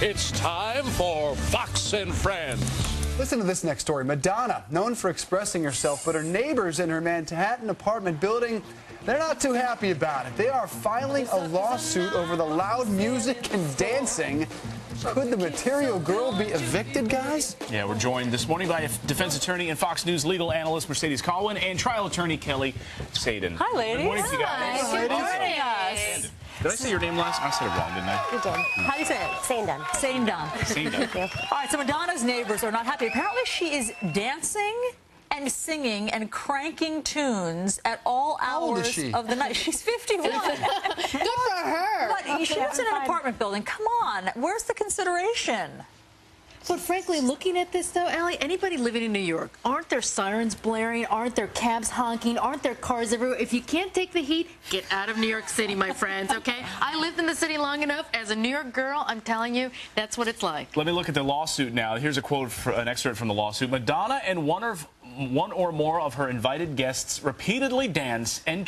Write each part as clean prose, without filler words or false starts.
It's time for Fox and Friends. Listen to this next story. Madonna, known for expressing herself, but her neighbors in her Manhattan apartment building, they're not too happy about it. They are filing a lawsuit over the loud music and dancing. Could the Material Girl be evicted, guys? Yeah, we're joined this morning by a defense attorney and Fox News legal analyst Mercedes Colwin and trial attorney Kelly Saindon. Hi, ladies. Good morning to you guys. Hi. Good morning us. Did I say your name last? I said it wrong, didn't I? You did. How do you say it? Saindon. Saindon. Saindon. All right, so Madonna's neighbors are not happy. Apparently she is dancing and singing and cranking tunes at all hours of the night. She's 51. Good for her. But she lives in an apartment building. Come on. Where's the consideration? But frankly, looking at this, though, Allie, anybody living in New York, aren't there sirens blaring? Aren't there cabs honking? Aren't there cars everywhere? If you can't take the heat, get out of New York City, my friends, okay? I lived in the city long enough. As a New York girl, I'm telling you, that's what it's like. Let me look at the lawsuit now. Here's a quote, an excerpt from the lawsuit. Madonna and one or more of her invited guests repeatedly dance and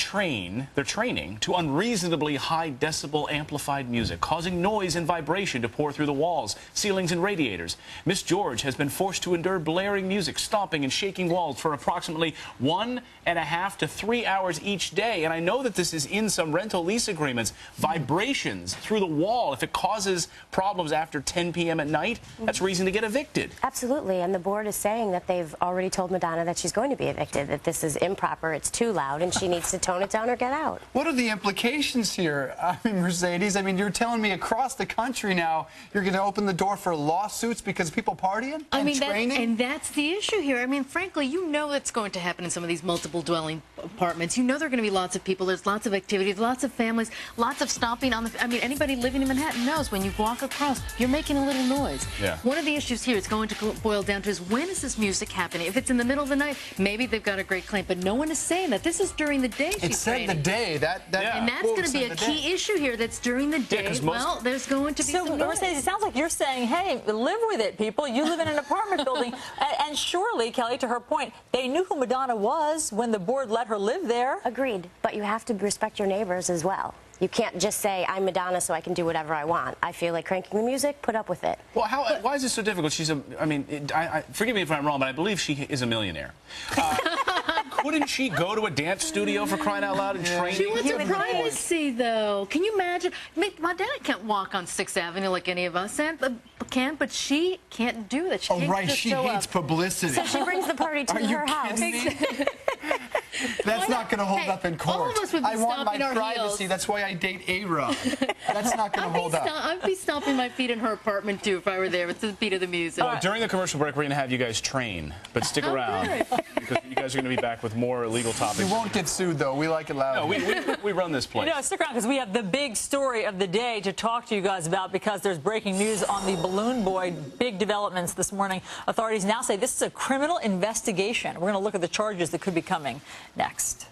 they're training to unreasonably high decibel amplified music, causing noise and vibration to pour through the walls, ceilings, and radiators. Miss George has been forced to endure blaring music, stomping and shaking walls for approximately 1.5 to 3 hours each day. And I know that this is in some rental lease agreements. Vibrations through the wall, if it causes problems after 10 p.m. at night, that's reason to get evicted. Absolutely, and the board is saying that they've already told Madonna that she's going to be evicted, that this is improper, it's too loud, and she needs to tone it down or get out. What are the implications here? I mean, Mercedes, you're telling me across the country now you're going to open the door for lawsuits because of people partying and training? And that's the issue here. I mean, frankly, you know that's going to happen in some of these multiple dwelling apartments. You know there are going to be lots of people. There's lots of activities, lots of families, lots of stomping on the... I mean, anybody living in Manhattan knows when you walk across, you're making a little noise. Yeah. One of the issues here is going to boil down to is when is this music happening? If it's in the middle of the night, maybe they've got a great claim, but no one is saying that. This is during the day she's training. It said the day. And that's going to be a key issue here. That's during the day. Well, there's going to be some noise. Mercedes, it sounds like you're saying, hey, live with it, people. You live in an apartment building. And surely, Kelly, to her point, they knew who Madonna was when the board let her live there. Agreed, but you have to respect your neighbors as well. You can't just say, I'm Madonna, so I can do whatever I want. I feel like cranking the music, put up with it. Well, why is this so difficult? Forgive me if I'm wrong, but I believe she is a millionaire. Couldn't she go to a dance studio for crying out loud and train? She wants her privacy, though. Can you imagine? I mean, Madonna can't walk on 6th Avenue like any of us can, but she can't do that. She can't just she show hates up. publicity. So she brings the party to her house. That's not going to hold up in court. All of us would be I want my stomping our privacy. heels. That's why I date A-Rod. That's not going to hold up. I'd be stomping my feet in her apartment, too, if I were there with the beat of the music. Well, during the commercial break, we're going to have you guys train, but stick around because you guys are going to be back with more legal topics. You won't get sued, though. We like it loud. No, we run this place. You know, stick around because we have the big story of the day to talk to you guys about because there's breaking news on the balloon boy. Big developments this morning. Authorities now say this is a criminal investigation. We're going to look at the charges that could be coming next.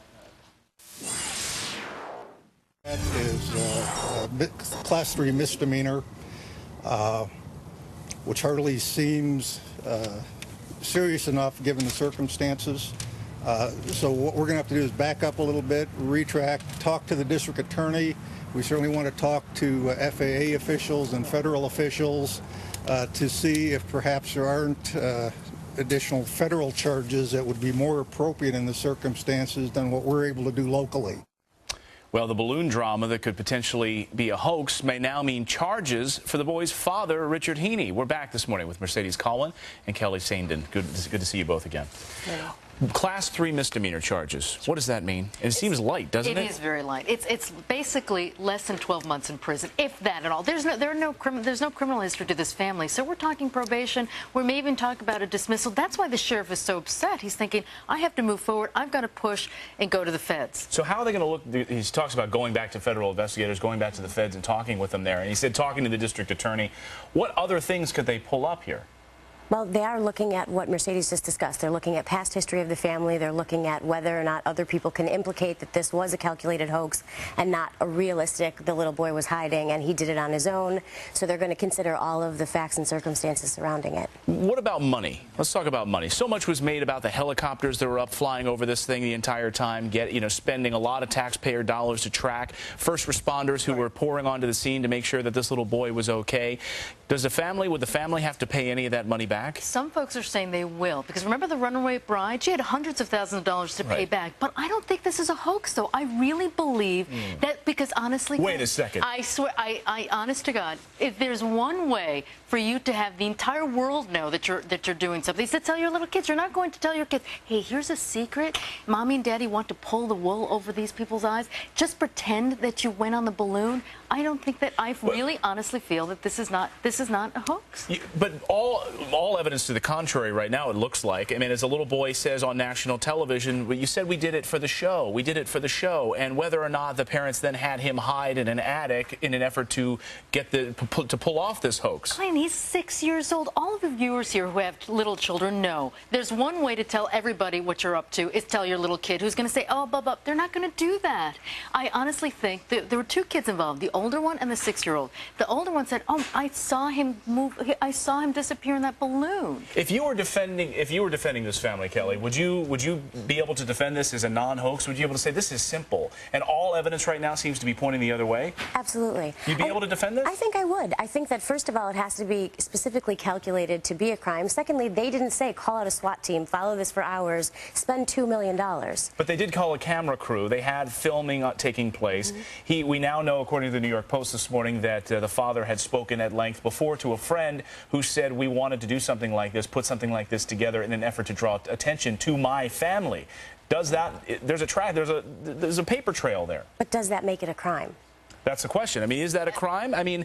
That is a Class 3 misdemeanor, which hardly seems serious enough given the circumstances. So what we're going to have to do is back up a little bit, retract, talk to the district attorney. We certainly want to talk to FAA officials and federal officials to see if perhaps there aren't additional federal charges that would be more appropriate in the circumstances than what we're able to do locally. Well, the balloon drama that could potentially be a hoax may now mean charges for the boy's father, Richard Heene. We're back this morning with Mercedes Colwin and Kelly Saindon. Good to see you both again. Yeah. Class 3 misdemeanor charges. What does that mean? It seems light, doesn't it? It is very light. It's basically less than 12 months in prison, if that at all. There's no criminal history to this family, so we're talking probation. We may even talk about a dismissal. That's why the sheriff is so upset. He's thinking, I have to move forward. I've got to push and go to the feds. So how are they going to look? He talks about going back to federal investigators, going back to the feds and talking with them there. And he said talking to the district attorney. What other things could they pull up here? Well, they are looking at what Mercedes just discussed. They're looking at past history of the family. They're looking at whether or not other people can implicate that this was a calculated hoax and not a realistic, the little boy was hiding and he did it on his own. So they're going to consider all of the facts and circumstances surrounding it. What about money? Let's talk about money. So much was made about the helicopters that were up flying over this thing the entire time, spending a lot of taxpayer dollars to track first responders who were pouring onto the scene to make sure that this little boy was okay. Would the family have to pay any of that money back? Some folks are saying they will, because remember the runaway bride? She had hundreds of thousands of dollars to pay back. But I don't think this is a hoax, though. I really believe that, because honestly, wait a second. I swear, I honest to God, if there's one way for you to have the entire world know that you're doing something, is to tell your little kids. You're not going to tell your kids, hey, here's a secret. Mommy and Daddy want to pull the wool over these people's eyes. Just pretend that you went on the balloon. I don't think that I really honestly feel that this is not a hoax. But all evidence to the contrary right now, it looks like. I mean, as a little boy says on national television, well, you said we did it for the show. We did it for the show. And whether or not the parents then had him hide in an attic in an effort to get to pull off this hoax. Glenn, he's 6 years old. All of the viewers here who have little children know there's one way to tell everybody what you're up to is tell your little kid who's going to say, oh, bub. They're not going to do that. I honestly think that there were two kids involved, the older one and the 6-year-old. The older one said, oh, I saw him disappear in that balloon. If you were defending this family, Kelly, would you be able to defend this as a non-hoax? Would you be able to say this is simple and all evidence right now seems to be pointing the other way? Absolutely. You'd be able to defend this? I think I would. I think that first of all, it has to be specifically calculated to be a crime. Secondly, they didn't say call out a SWAT team, follow this for hours, spend $2 million. But they did call a camera crew. They had filming taking place. We now know, according to the New York Post this morning, that the father had spoken at length before to a friend who said, we wanted to do something like this, put something like this together in an effort to draw attention to my family. There's a paper trail there. But does that make it a crime? That's the question. I mean, is that a crime? I mean,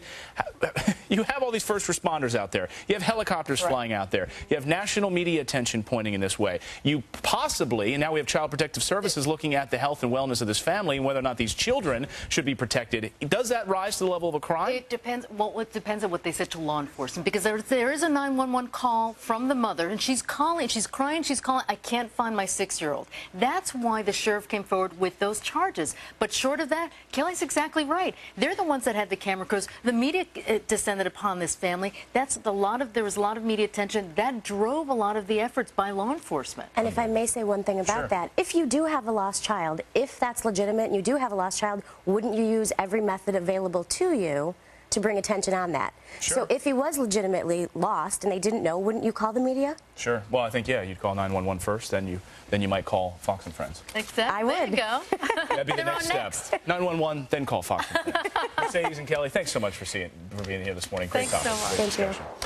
you have all these first responders out there. You have helicopters flying out there. You have national media attention pointing in this way. You possibly, and now we have Child Protective Services looking at the health and wellness of this family and whether or not these children should be protected. Does that rise to the level of a crime? It depends. Well, it depends on what they said to law enforcement, because there is a 911 call from the mother, and she's calling, she's crying, she's calling, I can't find my 6-year-old. That's why the sheriff came forward with those charges. But short of that, Kelly's exactly right. They're the ones that had the camera crews. The media descended upon this family. There was a lot of media attention. That drove a lot of the efforts by law enforcement. And if I may say one thing about that, if you do have a lost child, if that's legitimate and you do have a lost child, wouldn't you use every method available to you to bring attention on that? Sure. So if he was legitimately lost and they didn't know, wouldn't you call the media? Sure. Well, I think, yeah, you'd call 911 first, then you might call Fox and Friends. Exactly. I would. There you go. That'd be the next step. 911, then call Fox and Friends. Mercedes and Kelly, thanks so much for being here this morning. Great Thanks so topic. much. Thank you.